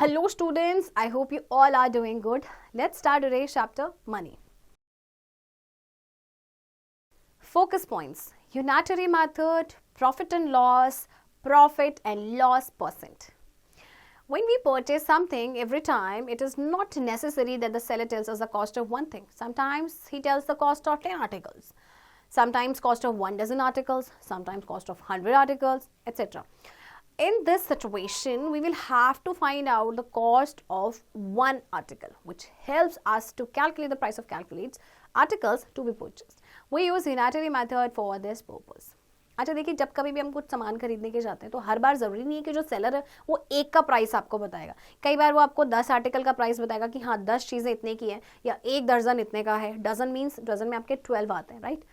Hello students, I hope you all are doing good. Let's start today's chapter, money. Focus points, unitary method, profit and loss percent. When we purchase something every time, it is not necessary that the seller tells us the cost of one thing. Sometimes he tells the cost of 10 articles, sometimes cost of 1 dozen articles, sometimes cost of 100 articles, etc. In this situation, we will have to find out the cost of one article, which helps us to calculate the price of calculates articles to be purchased. We use unitary method for this purpose. अच्छा देखिए, जब कभी भी हम कुछ सामान खरीदने के जाते हैं तो हर बार ज़रूरी नहीं है कि जो सेलर है वो एक का प्राइस आपको बताएगा. कई बार वो आपको 10 आर्टिकल का प्राइस बताएगा कि हाँ 10 चीज़ें इतने की हैं या 1 दर्जन इतने का है. डजन मीन्स डजन में आपके 12 आते हैं, राइट.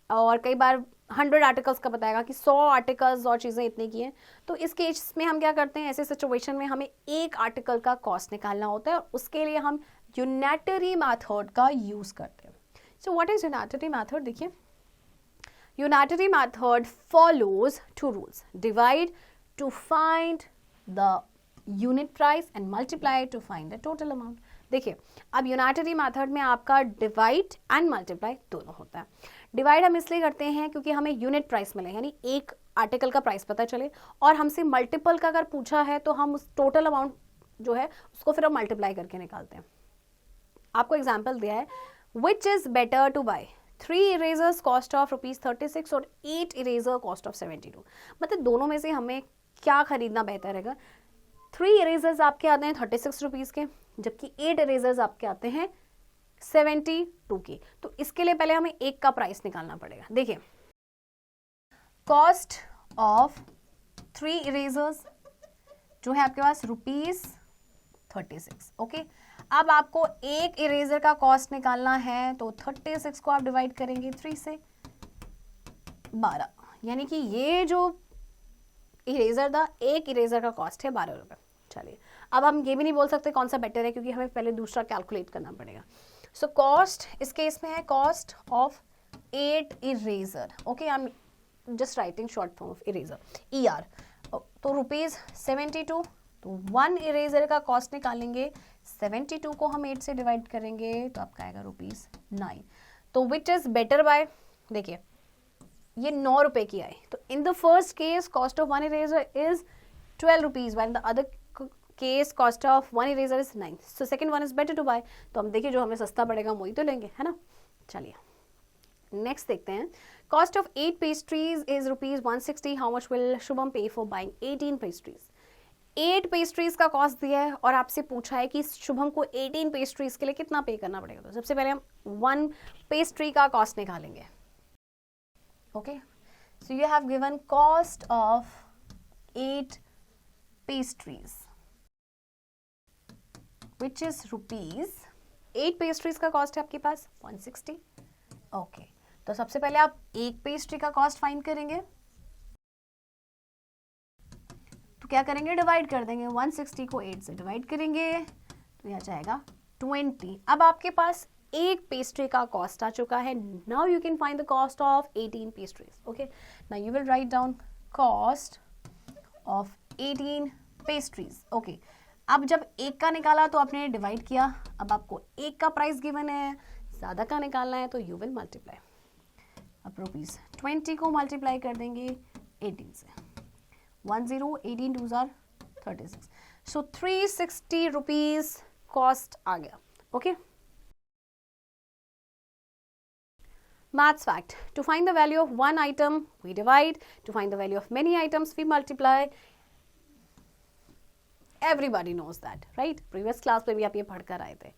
और कई बार 100 आर्टिकल्स का बताएगा कि 100 आर्टिकल्स और चीज़ें इतनी की हैं. तो इस केस में हम क्या करते हैं, ऐसे सिचुएशन में हमें एक आर्टिकल का कॉस्ट निकालना होता है और उसके लिए हम यूनिटरी मेथड का यूज़ करते हैं. So what is unitary method? देखिए, unitary method follows two rules: divide to find the unit price and multiply to find the total amount. देखिए, अब यूनिटरी मेथड में आपका डिवाइड एंड मल्टीप्लाई दोनों होता है. डिवाइड हम इसलिए करते हैं क्योंकि हमें यूनिट प्राइस मिले, यानी एक आर्टिकल का प्राइस पता चले, और हमसे मल्टीपल का अगर पूछा है तो हम उस टोटल अमाउंट जो है उसको फिर हम मल्टीप्लाई करके निकालते हैं. आपको एग्जाम्पल दिया है, which is better to buy 3 erasers cost of ₹36 और 8 इरेजर कॉस्ट ऑफ 72. मतलब दोनों में से हमें क्या खरीदना बेहतर रहेगा? 3 इरेजर्स आपके आते हैं 36 रुपीज़ के, जबकि 8 इरेजर्स आपके आते हैं 72 के. तो इसके लिए पहले हमें एक का प्राइस निकालना पड़ेगा. देखिए, कॉस्ट ऑफ 3 इरेजर्स जो है आपके पास ₹36. ओके, अब आपको एक इरेजर का कॉस्ट निकालना है तो 36 को आप डिवाइड करेंगे 3 से 12, यानी कि ये जो इरेजर था, एक इरेजर का कॉस्ट है 12 रुपये. चलिए, अब हम ये भी नहीं बोल सकते कौन सा बेटर है क्योंकि हमें पहले दूसरा कैलकुलेट करना पड़ेगा. सो कॉस्ट इस केस में है cost of 8 eraser. Okay, I am just writing short form of eraser, ER. तो ₹72. तो 1 इरेजर का कॉस्ट निकालेंगे, 72 को हम 8 से डिवाइड करेंगे तो आपका आएगा ₹9. तो विच इज बेटर बाय, देखिए ये 9 रुपए की आई. तो in the first case cost of 1 eraser is 12 rupees, while the other case cost of 1 eraser is 9. So second one is better to buy. तो हम देखिए जो हमें सस्ता पड़ेगा वही तो लेंगे, है ना. चलिए नेक्स्ट देखते हैं. Cost of 8 pastries is ₹160. How much will Shubham पे फॉर बाइंग 18 पेस्ट्रीज? 8 पेस्ट्रीज का कॉस्ट दिया है और आपसे पूछा है कि शुभम को 18 पेस्ट्रीज के लिए कितना पे करना पड़ेगा. तो सबसे पहले हम 1 पेस्ट्री का कॉस्ट निकालेंगे. Okay, so you have given cost of 8 pastries which is rupees. 8 pastries का कॉस्ट है आपके पास 160. ओके, तो सबसे पहले आप एक पेस्ट्री का कॉस्ट फाइंड करेंगे. तो क्या करेंगे, डिवाइड कर देंगे. 160 को 8 से डिवाइड करेंगे तो यह जाएगा 20. अब आपके पास एक पेस्ट्री का कॉस्ट आ चुका है. Now you can find the cost of 18 pastries. Okay, now you will write down cost of 18 pastries. Okay, अब जब एक का निकाला तो आपने डिवाइड किया. अब आपको एक का प्राइस गिवन है, ज़्यादा का निकालना है तो यू विल मल्टीप्लाई. अब ₹20 को मल्टीप्लाई कर देंगे 18 से. 10, 18 2s are 36. So 360 rupees cost आ गया. Okay. Maths fact. To find the value of one item, we divide. To find the value of many items, we multiply. Everybody knows that, right? Previous class पे भी आप ये पढ़कर आए थे.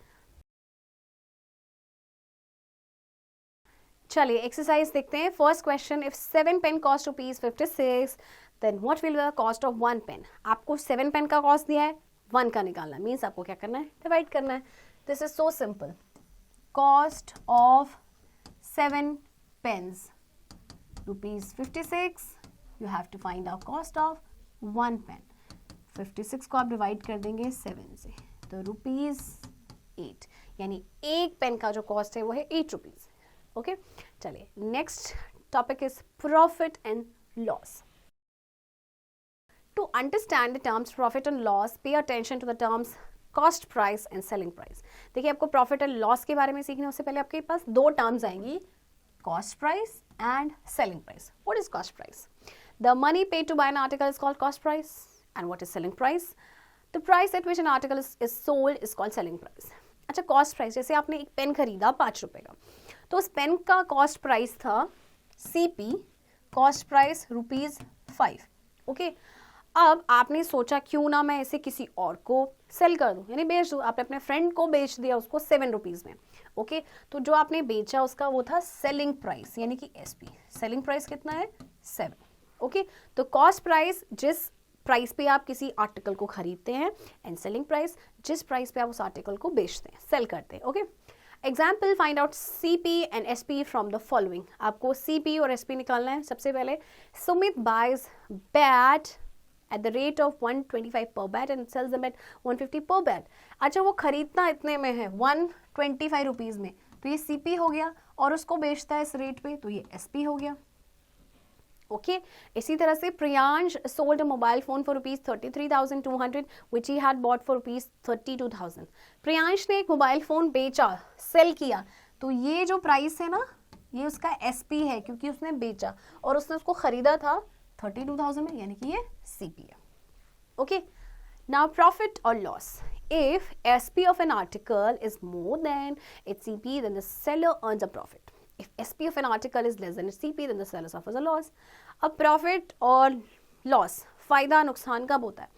चलिए exercise देखते हैं. First question, if 7 pen cost ₹56, then what will the cost of 1 pen. आपको 7 पेन का कॉस्ट दिया है, 1 का निकालना है. मीन्स आपको क्या करना है, डिवाइड करना है. This is so simple. Cost of 7 pens ₹56. You have to find out cost of 1 pen. 56 को आप डिवाइड कर देंगे 7 से तो ₹8, यानी एक पेन का जो कॉस्ट है वो है 8 रुपीज. ओके, चलिए next topic is profit and loss. To understand the terms profit and loss, pay attention to the terms cost price and selling price. देखिए आपको प्रॉफिट एंड लॉस के बारे में सीखने उससे पहले आपके पास दो टर्म्स आएंगी, cost price and selling price. What is cost price? The money paid to buy an article is called cost price. And what is selling price? The price at which an article is sold is called selling price. अच्छा, cost price, जैसे आपने एक pen खरीदा 5 रुपए का, तो उस pen का कॉस्ट प्राइस था CP, कॉस्ट प्राइस ₹5. ओके, अब आपने सोचा क्यों ना मैं इसे किसी और को सेल कर दूं, यानी बेच दूं. आपने अपने फ्रेंड को बेच दिया उसको 7 रुपीज़ में. ओके, तो जो आपने बेचा उसका वो था सेलिंग प्राइस, यानी कि SP. सेलिंग प्राइस कितना है? 7. ओके, तो कॉस्ट प्राइस जिस प्राइस पे आप किसी आर्टिकल को खरीदते हैं, एंड सेलिंग प्राइस जिस प्राइस पे आप उस आर्टिकल को बेचते हैं, सेल करते हैं. Okay, example, find out CP and SP from the following. आपको CP और SP निकालना है. सबसे पहले, Sumit buys bat at the rate of 125 per bat and sells them at 150 per bat. अच्छा, वो खरीदना इतने में है 125 रुपीज़ में, तो ये CP हो गया, और उसको बेचता है इस रेट पे, तो ये SP हो गया. ओके, इसी तरह से Priyansh sold a mobile phone for ₹33,200 which he had bought for ₹32,000. Priyansh ने एक मोबाइल फोन बेचा, सेल किया, तो ये जो प्राइस है ना, ये उसका SP है, क्योंकि उसने बेचा और उसने उसको खरीदा था 32,000 में, यानी कि ये CP है. ओके, नाउ प्रॉफिट और loss. If SP of an article is more than its CP, then the seller earns a profit. If SP of an article is less than its CP, then the seller suffers a loss. अब profit और loss, फायदा नुकसान कब होता है?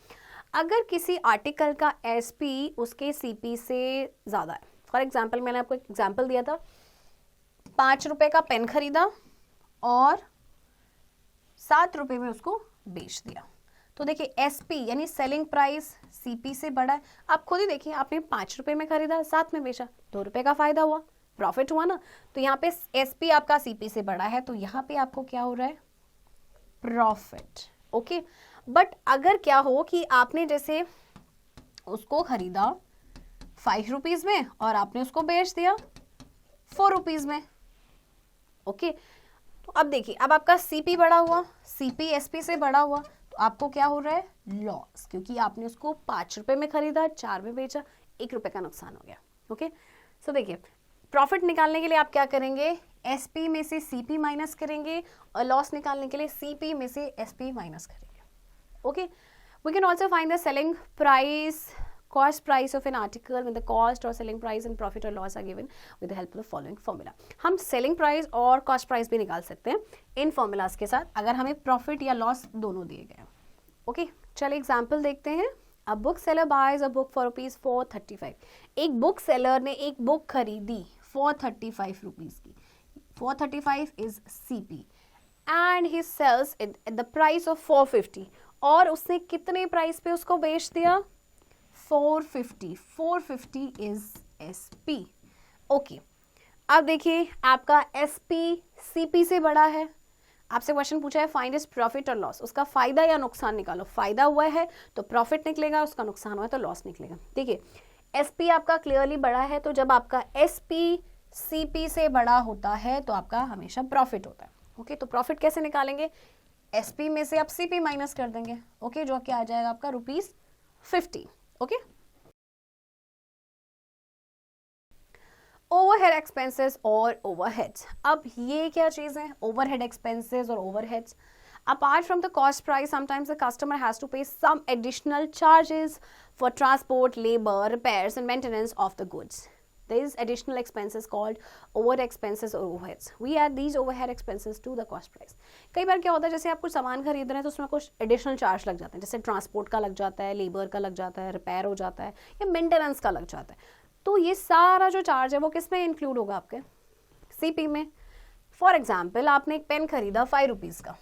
अगर किसी article का SP उसके CP से ज़्यादा है. फॉर एग्जाम्पल, मैंने आपको एक एग्जाम्पल दिया था, 5 रुपए का पेन खरीदा और 7 रुपए में उसको बेच दिया, तो देखिए SP यानी सेलिंग प्राइस CP से बड़ा है. आप खुद ही देखिए, आपने 5 रुपए में खरीदा, 7 में बेचा, 2 रुपए का फायदा हुआ, प्रॉफिट हुआ ना. तो यहाँ पे SP आपका CP से बड़ा है, तो यहाँ पे आपको क्या हो रहा है? प्रॉफिट. ओके, बट अगर क्या हो कि आपने जैसे उसको खरीदा 5 रुपीज़ में और आपने उसको बेच दिया 4 रुपीज़ में. ओके, तो अब देखिए, अब आपका CP बड़ा हुआ, CP SP से बड़ा हुआ, तो आपको क्या हो रहा है? लॉस, क्योंकि आपने उसको 5 रुपए में खरीदा, 4 में बेचा, 1 रुपए का नुकसान हो गया. ओके, सो देखिए, प्रॉफिट निकालने के लिए आप क्या करेंगे? SP में से CP माइनस करेंगे, और लॉस निकालने के लिए CP में से SP माइनस करेंगे. Okay, we can also find the selling price, cost price of an article when the cost or selling price and profit or loss are given with the help of the following formula. हम selling price और cost price भी निकाल सकते हैं इन formulas के साथ, अगर हमें profit या loss दोनों दिए गए. ओके, चलिए एग्जाम्पल देखते हैं. A book seller buys a book for ₹435. एक बुक सेलर ने एक बुक खरीदी 435 रुपीज़ की. 435 is CP and he sells it at the price of 450. और उसने कितने प्राइस पे उसको बेच दिया? 450. 450 is SP. ओके, अब देखिए, आपका SP CP से बड़ा है. आपसे क्वेश्चन पूछा है फाइंड इज प्रॉफिट और लॉस, उसका फायदा या नुकसान निकालो. फायदा हुआ है तो प्रॉफिट निकलेगा, उसका नुकसान हुआ है तो लॉस निकलेगा. देखिए, SP आपका क्लियरली बड़ा है, तो जब आपका SP CP से बड़ा होता है तो आपका हमेशा प्रॉफिट होता है. ओके, तो प्रॉफिट कैसे निकालेंगे? SP में से आप CP माइनस कर देंगे. ओके, जो क्या आ जाएगा आपका ₹50. ओके, ओवरहेड एक्सपेंसेस और ओवरहेड्स. अब ये क्या चीज़ है? ओवरहेड एक्सपेंसेस और overheads. Apart from the cost price, sometimes the customer has to pay some additional charges for transport, labor, repairs and maintenance of the goods. These additional expenses called overhead expenses or overheads. We add these overhead expenses to the cost price. कई बार क्या होता है, जैसे आप कुछ सामान खरीद रहे हैं तो उसमें कुछ एडिशनल चार्ज लग जाते हैं, जैसे ट्रांसपोर्ट का लग जाता है, लेबर का लग जाता है, रिपेयर हो जाता है, या मेंटेनेंस का लग जाता है. तो ये सारा जो चार्ज है वो किस में इंक्लूड होगा? आपके CP में. फॉर एग्जाम्पल, आपने एक पेन खरीदा 5 रुपीज़ का.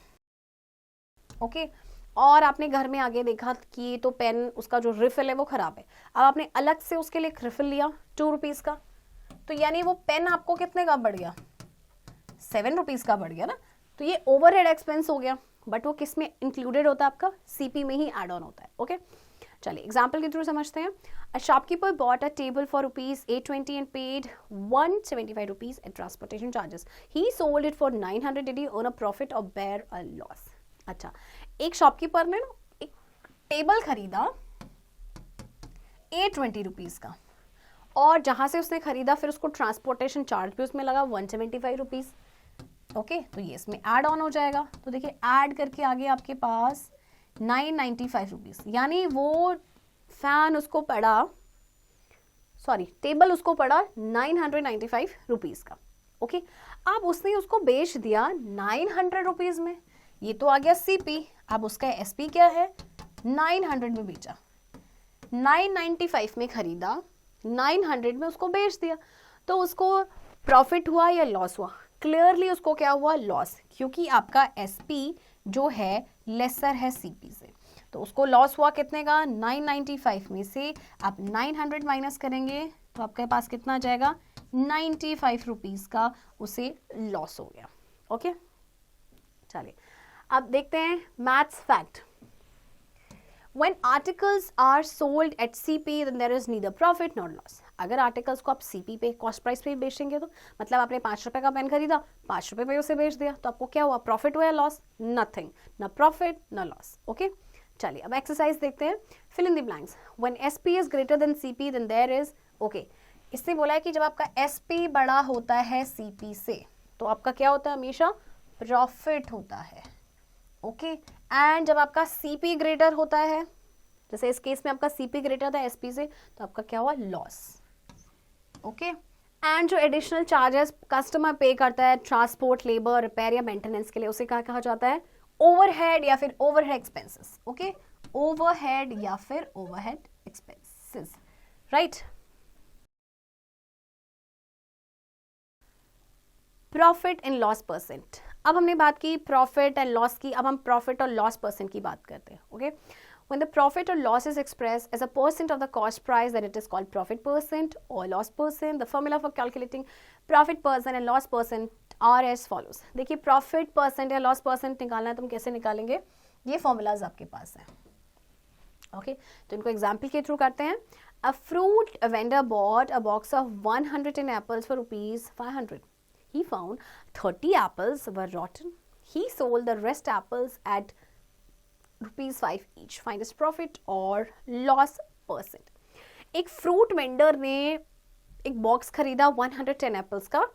ओके, और आपने घर में आगे देखा कि तो पेन उसका जो रिफिल है वो खराब है. अब आपने अलग से उसके लिए एक रिफिल लिया 2 रुपीज़ का, तो यानी वो पेन आपको कितने का बढ़ गया? 7 रुपीज़ का बढ़ गया ना. तो ये ओवरहेड एक्सपेंस हो गया, बट वो किस में इंक्लूडेड होता है? आपका CP में ही एड ऑन होता है. ओके, चलिए एग्जाम्पल के थ्रू समझते हैं. A shopkeeper bought a table for ₹820 and paid ₹175 at transportation charges. He sold it for 900. Did he earn a profit or bear a loss? अच्छा, एक शॉपकीपर ने ना एक टेबल खरीदा 820 रुपीज़ का, और जहाँ से उसने खरीदा फिर उसको ट्रांसपोर्टेशन चार्ज भी उसमें लगा 175 रुपीज़। ओके, तो ये इसमें ऐड ऑन हो जाएगा। तो देखिए ऐड करके आगे आपके पास 995 रुपीज़, यानी वो फैन उसको पड़ा, सॉरी टेबल उसको पड़ा 995 रुपीज़ का। ओके, अब उसने उसको बेच दिया 900 रुपीज़ में, ये तो आ गया सीपी। अब उसका एसपी क्या है, 900 में बेचा, 995 में खरीदा, 900 में उसको बेच दिया, तो उसको प्रॉफिट हुआ या लॉस हुआ? क्लियरली उसको क्या हुआ, लॉस, क्योंकि आपका एसपी जो है लेसर है सीपी से, तो उसको लॉस हुआ कितने का, 995 में से आप 900 माइनस करेंगे तो आपके पास कितना आ जाएगा, 95 रुपीज़ का उसे लॉस हो गया। ओके, चलिए अब देखते हैं maths fact. When articles are sold at CP, then there is neither profit nor loss. अगर आर्टिकल्स को आप सीपी पे कॉस्ट प्राइस पे बेचेंगे तो मतलब आपने 5 रुपए का पेन खरीदा, 5 रुपए पे उसे बेच दिया, तो आपको क्या हुआ, प्रॉफिट हुआ या लॉस? नथिंग, ना प्रॉफिट ना लॉस। ओके, चलिए अब एक्सरसाइज देखते हैं। Fill in the blanks. When SP is greater than CP then there is, okay, इसने बोला है कि जब आपका एसपी बड़ा होता है सीपी से तो आपका क्या होता है, हमेशा प्रॉफिट होता है। ओके, एंड जब आपका सीपी ग्रेटर होता है, जैसे इस केस में आपका सीपी ग्रेटर था एसपी से, तो आपका क्या हुआ, लॉस। ओके, एंड जो एडिशनल चार्जेस कस्टमर पे करता है ट्रांसपोर्ट, लेबर, रिपेयर या मेंटेनेंस के लिए, उसे क्या कहा जाता है, ओवरहेड या फिर ओवरहेड एक्सपेंसेस। ओके, ओवरहेड या फिर overhead expenses, right. Profit and loss percent. अब हमने बात की प्रॉफिट एंड लॉस की, अब हम प्रॉफिट और लॉस परसेंट की बात करते हैं। Okay, when the profit or loss is expressed as a percent of the cost price, then it is called profit percent or loss percent. The formula for calculating profit percent and loss percent are as follows. देखिए profit percent या loss percent निकालना है तो हम कैसे निकालेंगे, ये formulas आपके पास हैं। ओके, तो इनको एग्जाम्पल के थ्रू करते हैं। A fruit vendor bought a box of 110 apples for rupees 500. He found 30 apples were rotten. He sold the rest apples at ₹5 each. Find his profit or loss percent. एक fruit vendor ने एक box खरीदा 110 apples का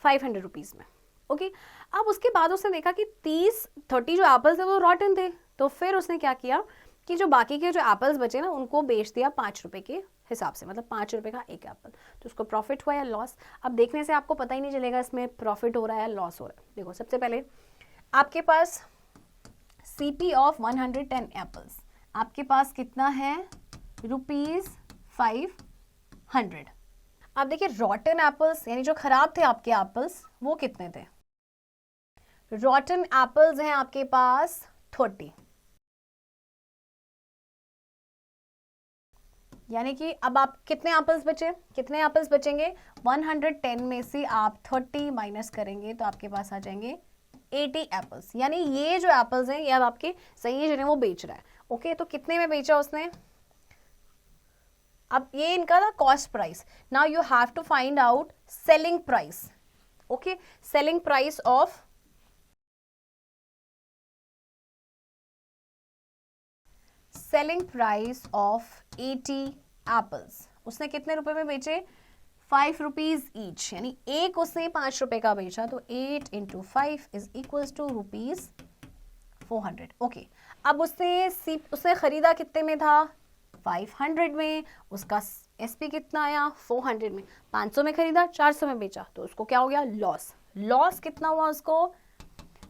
500 rupees में। Okay, अब उसके बाद उसने देखा कि 30 जो एप्पल्स थे वो रॉटन थे, तो फिर उसने क्या किया कि जो बाकी के जो एप्पल्स बचे ना उनको बेच दिया 5 रुपए के हिसाब से, मतलब 5 रुपए का एक एप्पल। तो उसको प्रॉफिट हुआ या लॉस? अब देखने से आपको पता ही नहीं चलेगा इसमें प्रॉफिट हो रहा है या लॉस हो रहा है। देखो सबसे पहले आपके पास CP ऑफ 110 एप्पल्स, आपके पास कितना है, ₹500। अब देखिए रॉटन एप्पल्स यानी जो खराब थे आपके एप्पल्स वो कितने थे, रॉटन एप्पल्स हैं आपके पास 30, यानी कि अब आप कितने एप्पल्स बचे, कितने एप्पल्स बचेंगे, 110 में से आप 30 माइनस करेंगे तो आपके पास आ जाएंगे 80 एप्पल्स। यानी ये जो एप्पल्स हैं ये अब आपके सही है जिन्हें वो बेच रहा है। ओके, तो कितने में बेचा उसने, अब ये इनका था cost price. Now you have to find out selling price. Okay, selling price of selling price of 80 apples, उसने कितने रुपए में बेचे, 5 रुपीज ईच, यानी एक उसने 5 रुपए का बेचा, तो 8 × 5 इज इक्वल्स टू ₹400। ओके, अब उसने खरीदा कितने में था, 500 में, उसका एसपी कितना आया, 400 में, 500 में खरीदा, 400 में बेचा, तो उसको क्या हो गया, लॉस। लॉस कितना हुआ उसको,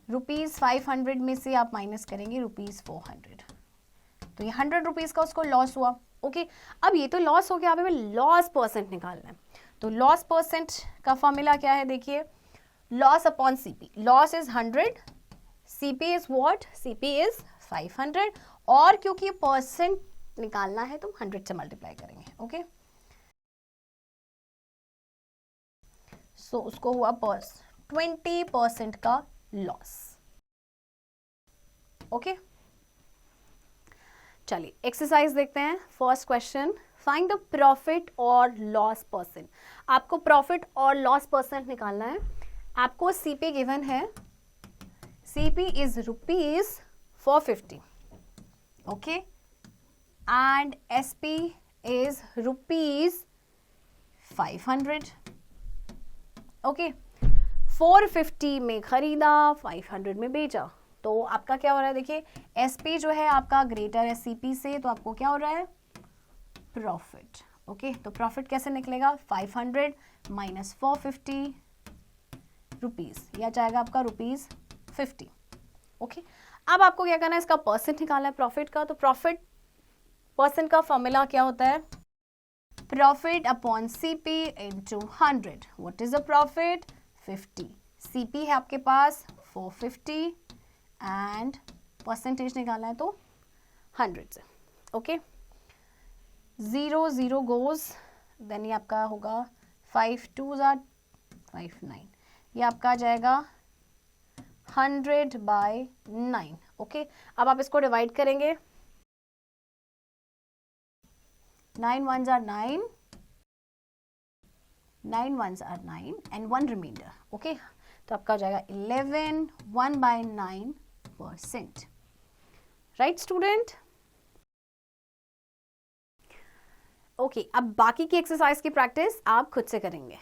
₹500 में से आप माइनस करेंगे ₹400, तो ये 100 रुपीज़ का उसको लॉस हुआ। ओके, अब ये तो लॉस हो गया, अब हमें लॉस परसेंट निकालना है। तो लॉस परसेंट का फॉर्मूला क्या है, देखिए loss upon CP. Loss is 100, CP is what, CP is 500, और क्योंकि परसेंट निकालना है तो 100 से मल्टीप्लाई करेंगे। ओके, सो उसको हुआ 20% का लॉस। ओके, चलिए एक्सरसाइज देखते हैं। First question, find the profit और लॉस परसेंट। आपको प्रॉफिट और लॉस परसेंट निकालना है। आपको सीपी गिवन है, CP is ₹450। Okay, and SP is ₹500. Okay 450 में खरीदा, 500 में बेचा, तो आपका क्या हो रहा है, देखिए SP जो है आपका ग्रेटर है CP से, तो आपको क्या हो रहा है, प्रॉफिट। ओके, तो प्रॉफिट कैसे निकलेगा, 500 माइनस 450 रुपीज, यह जाएगा आपका ₹50। ओके, अब आपको क्या करना है, इसका परसेंट निकालना है प्रॉफिट का। तो प्रॉफिट परसेंट का फॉर्मूला क्या होता है, profit upon CP into 100। What is the profit, 50। CP है आपके पास 450 एंड परसेंटेज निकालना है तो 100 से। ओके, 0 0 गोज, देन ये आपका होगा 5 2 59, ये आपका आ जाएगा 100/9। ओके, अब आप इसको डिवाइड करेंगे, 9 1s are 9, 9 1s are 9 and 1 remainder। Okay, तो आपका हो जाएगा 11 1/9%। Right student? ओके, अब बाकी की एक्सरसाइज की प्रैक्टिस आप खुद से करेंगे।